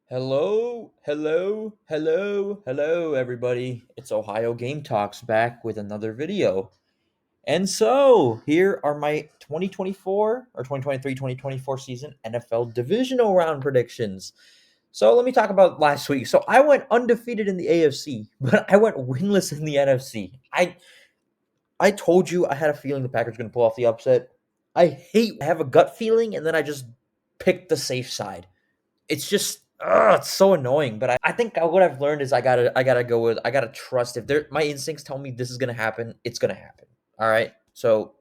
Hello, everybody. It's Ohio Game Talks back with another video. And so, here are my 2024 or 2023-2024 season NFL Divisional Round predictions. So, let me talk about last week. So, I went undefeated in the AFC, but I went winless in the NFC. I told you I had a feeling the Packers were going to pull off the upset. I have a gut feeling, and then I just picked the safe side. It's so annoying. But I think what I've learned is I gotta trust if my instincts tell me this is gonna happen, it's gonna happen. All right. So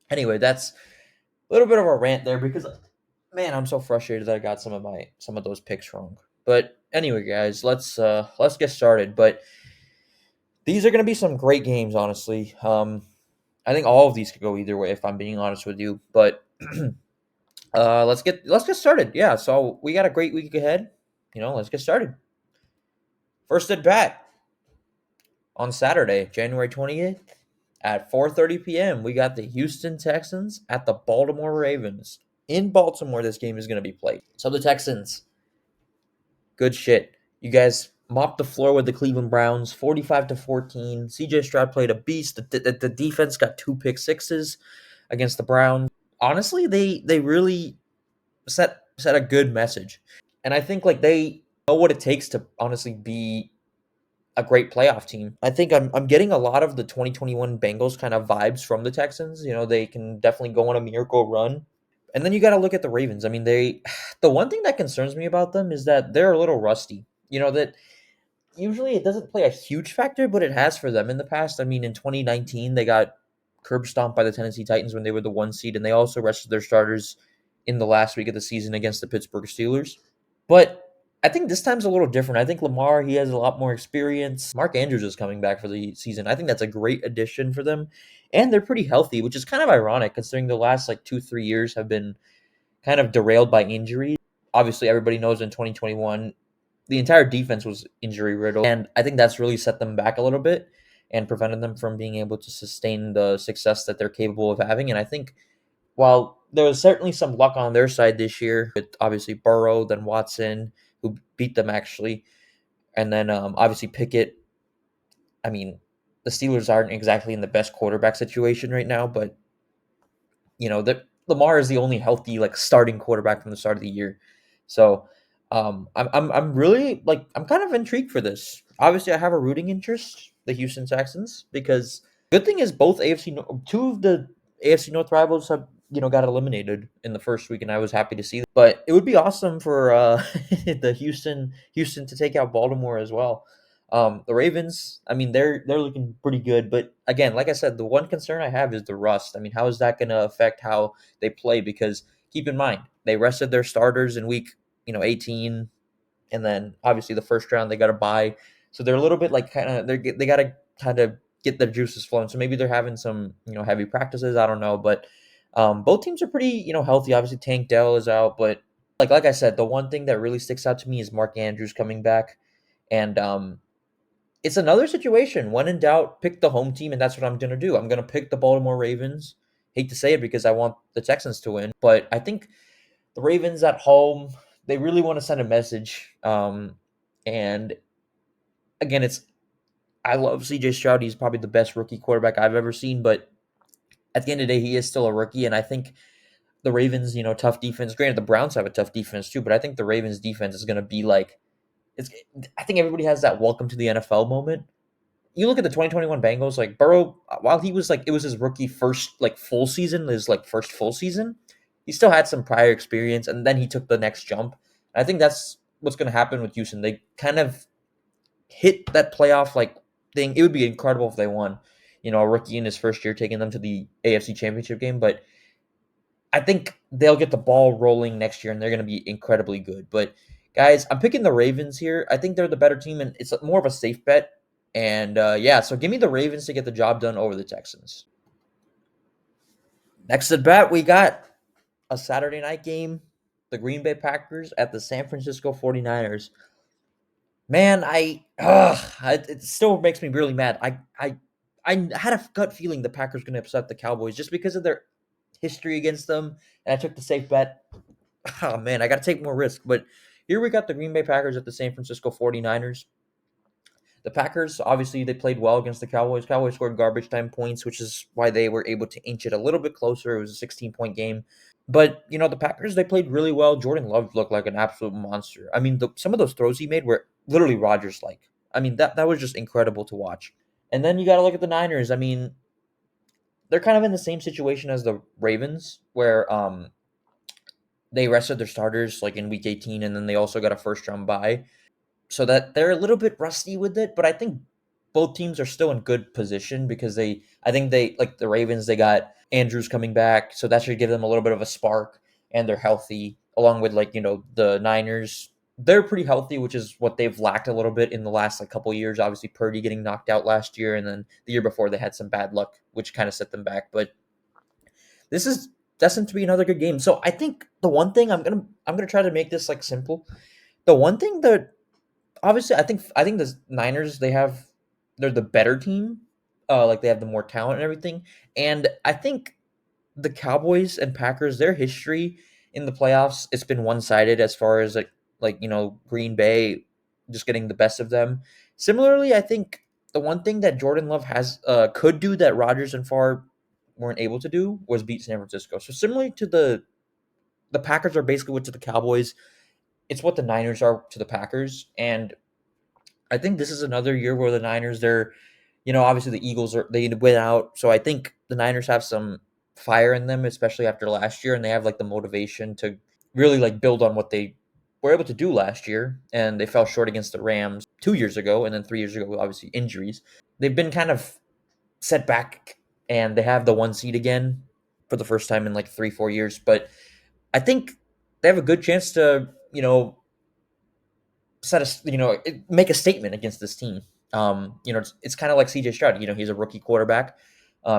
anyway, that's a little bit of a rant there because man, I'm so frustrated that I got some of those picks wrong. But anyway, guys, let's get started. But these are gonna be some great games, honestly. I think all of these could go either way if I'm being honest with you. But let's get started. Yeah, so we got a great week ahead. Let's get started. First at bat on Saturday, January 20th at 4:30 p.m. We got the Houston Texans at the Baltimore Ravens. In Baltimore this game is going to be played. So the Texans, good shit. You guys mopped the floor with the Cleveland Browns 45-14. CJ Stroud played a beast. The defense got two pick sixes against the Browns. Honestly, they really set a good message. And I think like they know what it takes to honestly be a great playoff team. I think I'm getting a lot of the 2021 Bengals kind of vibes from the Texans. They can definitely go on a miracle run. And then you got to look at the Ravens. I mean, the one thing that concerns me about them is that they're a little rusty. That usually it doesn't play a huge factor, but it has for them in the past. I mean, in 2019 they got curb stomped by the Tennessee Titans when they were the one seed, and they also rested their starters in the last week of the season against the Pittsburgh Steelers. But I think this time's a little different. I think Lamar, he has a lot more experience. Mark Andrews is coming back for the season. I think that's a great addition for them. And they're pretty healthy, which is kind of ironic considering the last like 2-3 years have been kind of derailed by injury. Obviously, everybody knows in 2021, the entire defense was injury riddled. And I think that's really set them back a little bit and prevented them from being able to sustain the success that they're capable of having. And I think while there was certainly some luck on their side this year, with obviously Burrow, then Watson, who beat them actually, and then obviously Pickett. I mean, the Steelers aren't exactly in the best quarterback situation right now, but Lamar is the only healthy like starting quarterback from the start of the year. So I'm really like I'm kind of intrigued for this. Obviously, I have a rooting interest, the Houston Texans, because good thing is both two of the AFC North rivals have got eliminated in the first week, and I was happy to see that. But it would be awesome for the Houston to take out Baltimore as well. The Ravens, I mean, they're looking pretty good, but again, like I said, the one concern I have is the rust. I mean, how is that going to affect how they play? Because keep in mind, they rested their starters in week 18, and then obviously the first round they got to bye, so they're a little bit like kind of they got to kind of get their juices flowing. So maybe they're having some heavy practices. I don't know, but both teams are pretty healthy. Obviously, Tank Dell is out, but like I said, the one thing that really sticks out to me is Mark Andrews coming back, and it's another situation. When in doubt, pick the home team, and that's what I'm going to do. I'm going to pick the Baltimore Ravens. Hate to say it because I want the Texans to win, but I think the Ravens at home, they really want to send a message. And again, I love CJ Stroud. He's probably the best rookie quarterback I've ever seen, but at the end of the day, he is still a rookie, and I think the Ravens, tough defense. Granted, the Browns have a tough defense too, but I think the Ravens defense is going to be like it's. I think everybody has that welcome to the NFL moment. You look at the 2021 Bengals, like Burrow, while he was like it was his rookie first like full season, his like first full season, he still had some prior experience, and then he took the next jump. And I think that's what's going to happen with Houston. They kind of hit that playoff like thing. It would be incredible if they won. A rookie in his first year taking them to the AFC Championship game, but I think they'll get the ball rolling next year, and they're going to be incredibly good. But guys, I'm picking the Ravens here. I think they're the better team, and it's more of a safe bet. And yeah, so give me the Ravens to get the job done over the Texans. Next at bat, we got a Saturday night game, the Green Bay Packers at the San Francisco 49ers. Man, it still makes me really mad. I had a gut feeling the Packers going to upset the Cowboys just because of their history against them, and I took the safe bet. Oh man, I got to take more risk, but Here we got the Green Bay Packers at the San Francisco 49ers. The Packers, obviously, they played well against the Cowboys. Cowboys scored garbage time points, which is why they were able to inch it a little bit closer. It was a 16-point game. But, the Packers, they played really well. Jordan Love looked like an absolute monster. I mean, some of those throws he made were literally Rodgers-like. I mean, that was just incredible to watch. And then you got to look at the Niners. I mean, they're kind of in the same situation as the Ravens, where they rested their starters like in week 18, and then they also got a first round bye. So that they're a little bit rusty with it, but I think both teams are still in good position because I think they, like the Ravens, they got Andrews coming back, so that should give them a little bit of a spark, and they're healthy, along with the Niners. They're pretty healthy, which is what they've lacked a little bit in the last couple years. Obviously, Purdy getting knocked out last year, and then the year before they had some bad luck, which kind of set them back. But this is destined to be another good game. So I think the one thing I'm gonna try to make this simple. The one thing that obviously I think the Niners, they're the better team. They have the more talent and everything. And I think the Cowboys and Packers, their history in the playoffs, it's been one sided as far as Green Bay just getting the best of them. Similarly, I think the one thing that Jordan Love has could do that Rodgers and Favre weren't able to do was beat San Francisco. So similarly to the Packers are basically what to the Cowboys, it's what the Niners are to the Packers. And I think this is another year where the Niners, obviously the Eagles they win out. So I think the Niners have some fire in them, especially after last year, and they have the motivation to really build on what they were able to do last year. And they fell short against the Rams 2 years ago, and then 3 years ago, obviously injuries. They've been kind of set back, and they have the one seed again for the first time in 3-4 years. But I think they have a good chance to, make a statement against this team. It's kind of like CJ Stroud. He's a rookie quarterback.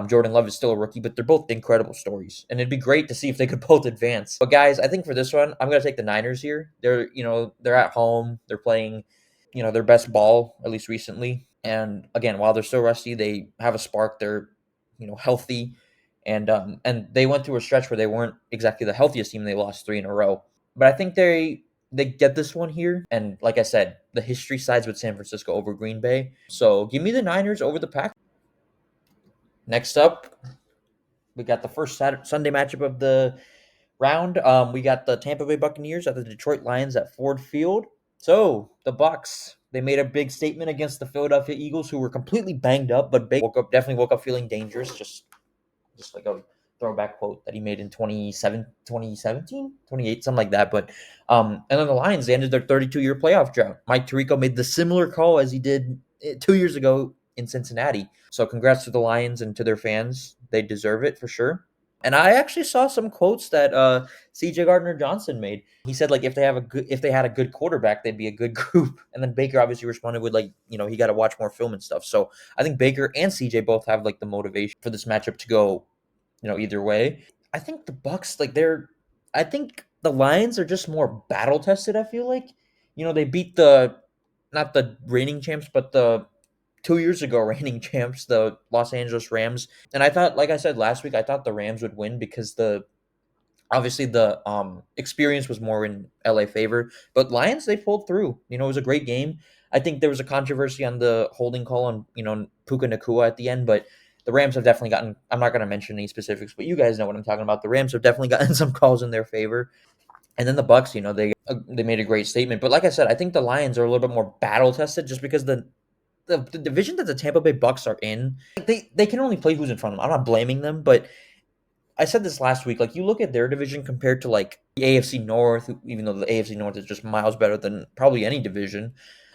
Jordan Love is still a rookie, but they're both incredible stories, and it'd be great to see if they could both advance. But guys, I think for this one, I'm gonna take the Niners here. They're at home. They're playing, their best ball at least recently. And again, while they're still rusty, they have a spark. They're, healthy, and they went through a stretch where they weren't exactly the healthiest team. They lost 3 in a row, but I think they get this one here. And like I said, the history sides with San Francisco over Green Bay. So give me the Niners over the Packers. Next up, we got the first Sunday matchup of the round. We got the Tampa Bay Buccaneers at the Detroit Lions at Ford Field. So the Bucks, they made a big statement against the Philadelphia Eagles, who were completely banged up, but definitely woke up feeling dangerous. Just like a throwback quote that he made in 2017, 28, something like that. But and then the Lions, they ended their 32-year playoff drought. Mike Tirico made the similar call as he did 2 years ago in Cincinnati. So congrats to the Lions and to their fans. They deserve it for sure. And I actually saw some quotes that CJ Gardner Johnson made. He said if they had a good quarterback, they'd be a good group. And then Baker obviously responded with he got to watch more film and stuff. So I think Baker and CJ both have the motivation for this matchup to go either way. I think the Bucks I think the Lions are just more battle tested. I feel they beat not the reigning champs, but the 2 years ago reigning champs, the Los Angeles Rams. And I thought, like I said last week, I thought the Rams would win because obviously the experience was more in LA favor. But Lions, they pulled through. It was a great game. I think there was a controversy on the holding call on Puka Nacua at the end, but the Rams have definitely gotten. I'm not going to mention any specifics, but you guys know what I'm talking about. The Rams have definitely gotten some calls in their favor. And then the Bucks, they made a great statement. But like I said, I think the Lions are a little bit more battle tested just because the division that the Tampa Bay Bucks are in, they can only play who's in front of them. I'm not blaming them, but I said this last week. You look at their division compared to the AFC North, even though the AFC North is just miles better than probably any division.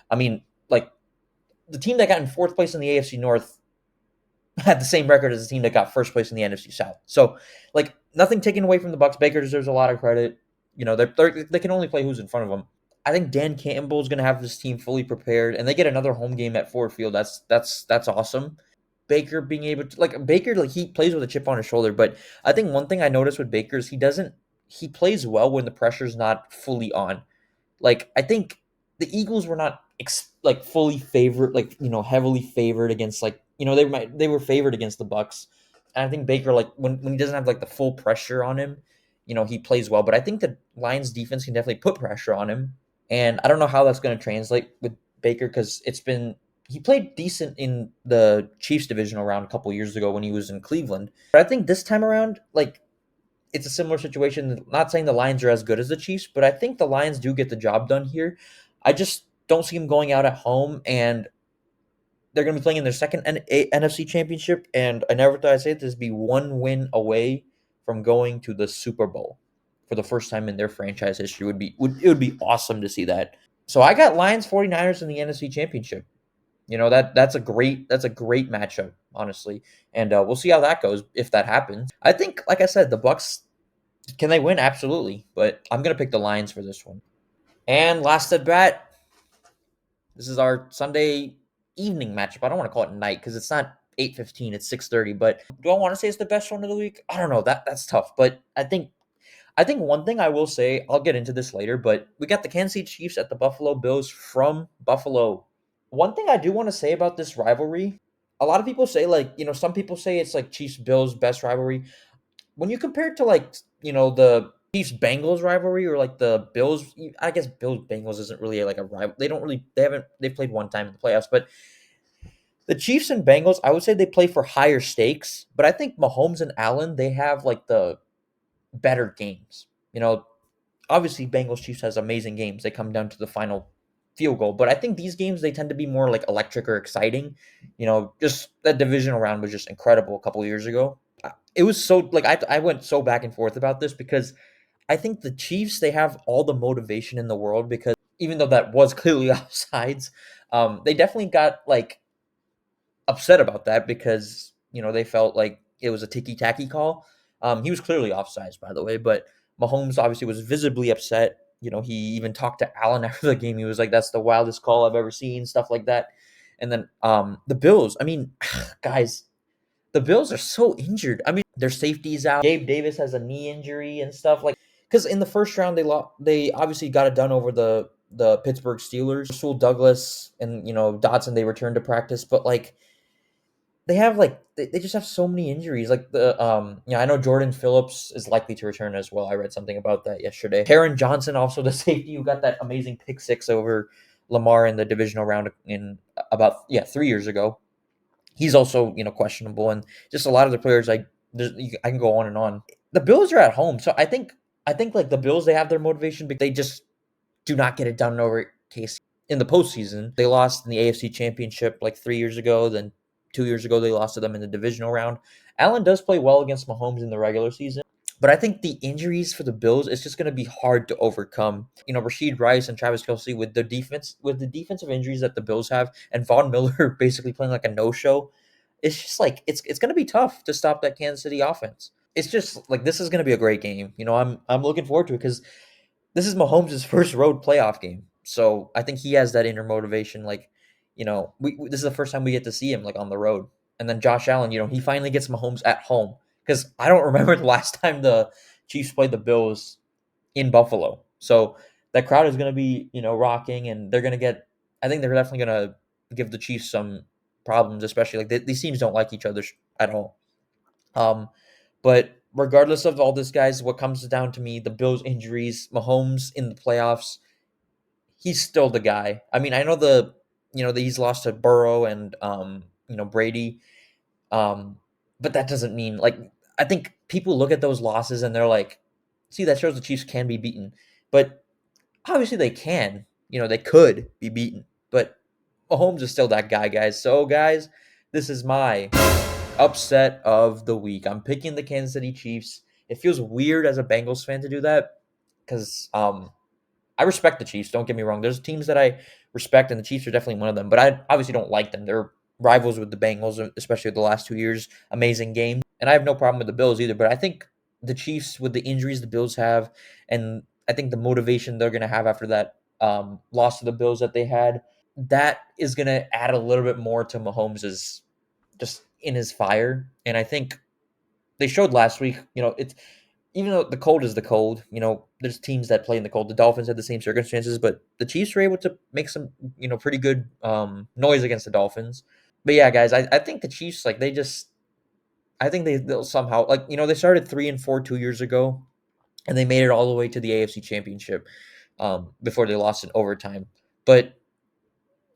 I mean, the team that got in fourth place in the AFC North had the same record as the team that got first place in the NFC South. So, nothing taken away from the Bucks. Baker deserves a lot of credit. They can only play who's in front of them. I think Dan Campbell is going to have this team fully prepared, and they get another home game at Ford Field. That's awesome. Baker being able to Baker, he plays with a chip on his shoulder. But I think one thing I noticed with Baker is he plays well when the pressure's not fully on. I think the Eagles were not fully favored, heavily favored against they were favored against the Bucks. And I think Baker when he doesn't have the full pressure on him, he plays well. But I think the Lions defense can definitely put pressure on him. And I don't know how that's going to translate with Baker because he played decent in the Chiefs divisional round a couple years ago when he was in Cleveland. But I think this time around, like it's a similar situation. Not saying the Lions are as good as the Chiefs, but I think the Lions do get the job done here. I just don't see them going out at home, and they're going to be playing in their second NFC championship. And I never thought I'd say this, be one win away from going to the Super Bowl for the first time in their franchise history. It would be awesome to see that. So I got Lions 49ers in the NFC championship. That's a great matchup, honestly. And we'll see how that goes if that happens. I think, like I said, the Bucks, can they win? Absolutely. But I'm going to pick the Lions for this one. And last at bat, this is our Sunday evening matchup. I don't want to call it night because it's not 8:15, it's 6:30. But do I want to say it's the best one of the week? I don't know. That's tough. But I think one thing I will say, I'll get into this later, but we got the Kansas City Chiefs at the Buffalo Bills from Buffalo. One thing I do want to say about this rivalry, a lot of people say, like, some people say it's like Chiefs Bills best rivalry. When you compare it to, like, the Chiefs Bengals rivalry, or like the Bills, I guess Bills Bengals isn't really like a rival. They've played one time in the playoffs, but the Chiefs and Bengals, I would say they play for higher stakes, but I think Mahomes and Allen, they have like the better games. Obviously Bengals Chiefs has amazing games. They come down to the final field goal, but I think these games, they tend to be more like electric or exciting. Just that divisional round was just incredible a couple of years ago. It was so, like, I went so back and forth about this because I think the Chiefs, they have all the motivation in the world, because even though that was clearly offsides, they definitely got like upset about that because they felt like it was a ticky tacky call. He was clearly offsides, by the way, but Mahomes obviously was visibly upset. He even talked to Allen after the game. He was like, "That's the wildest call I've ever seen," stuff like that. And then the Bills. I mean, guys, the Bills are so injured. I mean, their safety's out. Gabe Davis has a knee injury and stuff, like, because in the first round they obviously got it done over the Pittsburgh Steelers. Rasul Douglas and Dotson, they returned to practice, but like they have like they just have so many injuries. Like I know Jordan Phillips is likely to return as well. I read something about that yesterday. Taron Johnson, also the safety who got that amazing pick six over Lamar in the divisional round in about 3 years ago. He's also questionable, and just a lot of the players. I can go on and on. The Bills are at home, so I think like the Bills, they have their motivation, but they just do not get it done over KC in the postseason. They lost in the AFC Championship like 3 years ago. Then 2 years ago, they lost to them in the divisional round. Allen does play well against Mahomes in the regular season, but I think the injuries for the Bills is just going to be hard to overcome. Rashid Rice and Travis Kelce, with the defensive injuries that the Bills have, and Von Miller basically playing like a no-show. It's just like it's going to be tough to stop that Kansas City offense. It's just like this is going to be a great game. I'm looking forward to it because this is Mahomes' first road playoff game. So I think he has that inner motivation. Like, this is the first time we get to see him like on the road. And then Josh Allen, he finally gets Mahomes at home, because I don't remember the last time the Chiefs played the Bills in Buffalo. So that crowd is going to be, rocking, and they're going to get. I think they're definitely going to give the Chiefs some problems, especially like these teams don't like each other at all. But regardless of all this, guys, what comes down to me, the Bills injuries, Mahomes in the playoffs, he's still the guy. I mean, I know he's lost to Burrow and Brady, but that doesn't mean, like, I think people look at those losses and they're like, see, that shows the Chiefs can be beaten, but obviously they can. They could be beaten, but Mahomes is still that guy, guys. So, guys, this is my upset of the week. I'm picking the Kansas City Chiefs. It feels weird as a Bengals fan to do that because I respect the Chiefs. Don't get me wrong. There's teams that I respect, and the Chiefs are definitely one of them. But I obviously don't like them. They're rivals with the Bengals, especially the last 2 years. Amazing game, and I have no problem with the Bills either. But I think the Chiefs, with the injuries the Bills have, and I think the motivation they're going to have after that loss to the Bills that they had, that is going to add a little bit more to Mahomes's just in his fire. And I think they showed last week, it's, even though the cold is the cold, there's teams that play in the cold. The Dolphins had the same circumstances, but the Chiefs were able to make some, pretty good noise against the Dolphins. But yeah, guys, I think the Chiefs, like, I think they'll somehow, like, they started 3-4 2 years ago, and they made it all the way to the AFC Championship. before they lost in overtime. But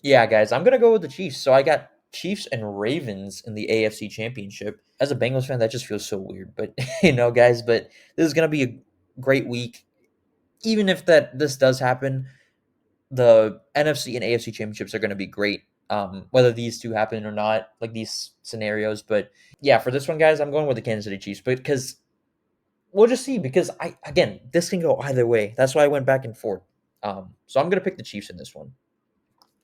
yeah, guys, I'm gonna go with the Chiefs. So I got Chiefs and Ravens in the AFC Championship. As a Bengals fan, that just feels so weird. But guys, but this is gonna be a great week. Even if this does happen, the NFC and AFC championships are gonna be great. Whether these two happen or not, like these scenarios. But yeah, for this one, guys, I'm going with the Kansas City Chiefs. But because we'll just see. Because this can go either way. That's why I went back and forth. So I'm gonna pick the Chiefs in this one.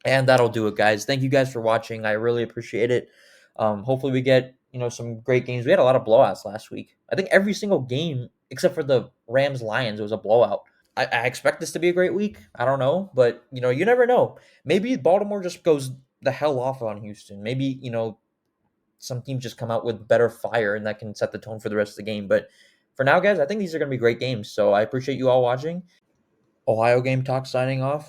And that'll do it, guys. Thank you guys for watching. I really appreciate it. Hopefully we get some great games. We had a lot of blowouts last week. I think every single game except for the Rams Lions was a blowout. I expect this to be a great week. I don't know, but you never know. Maybe Baltimore just goes the hell off on Houston. Maybe some teams just come out with better fire and that can set the tone for the rest of the game. But for now, guys, I think these are going to be great games. So I appreciate you all watching. Ohio Game Talk signing off.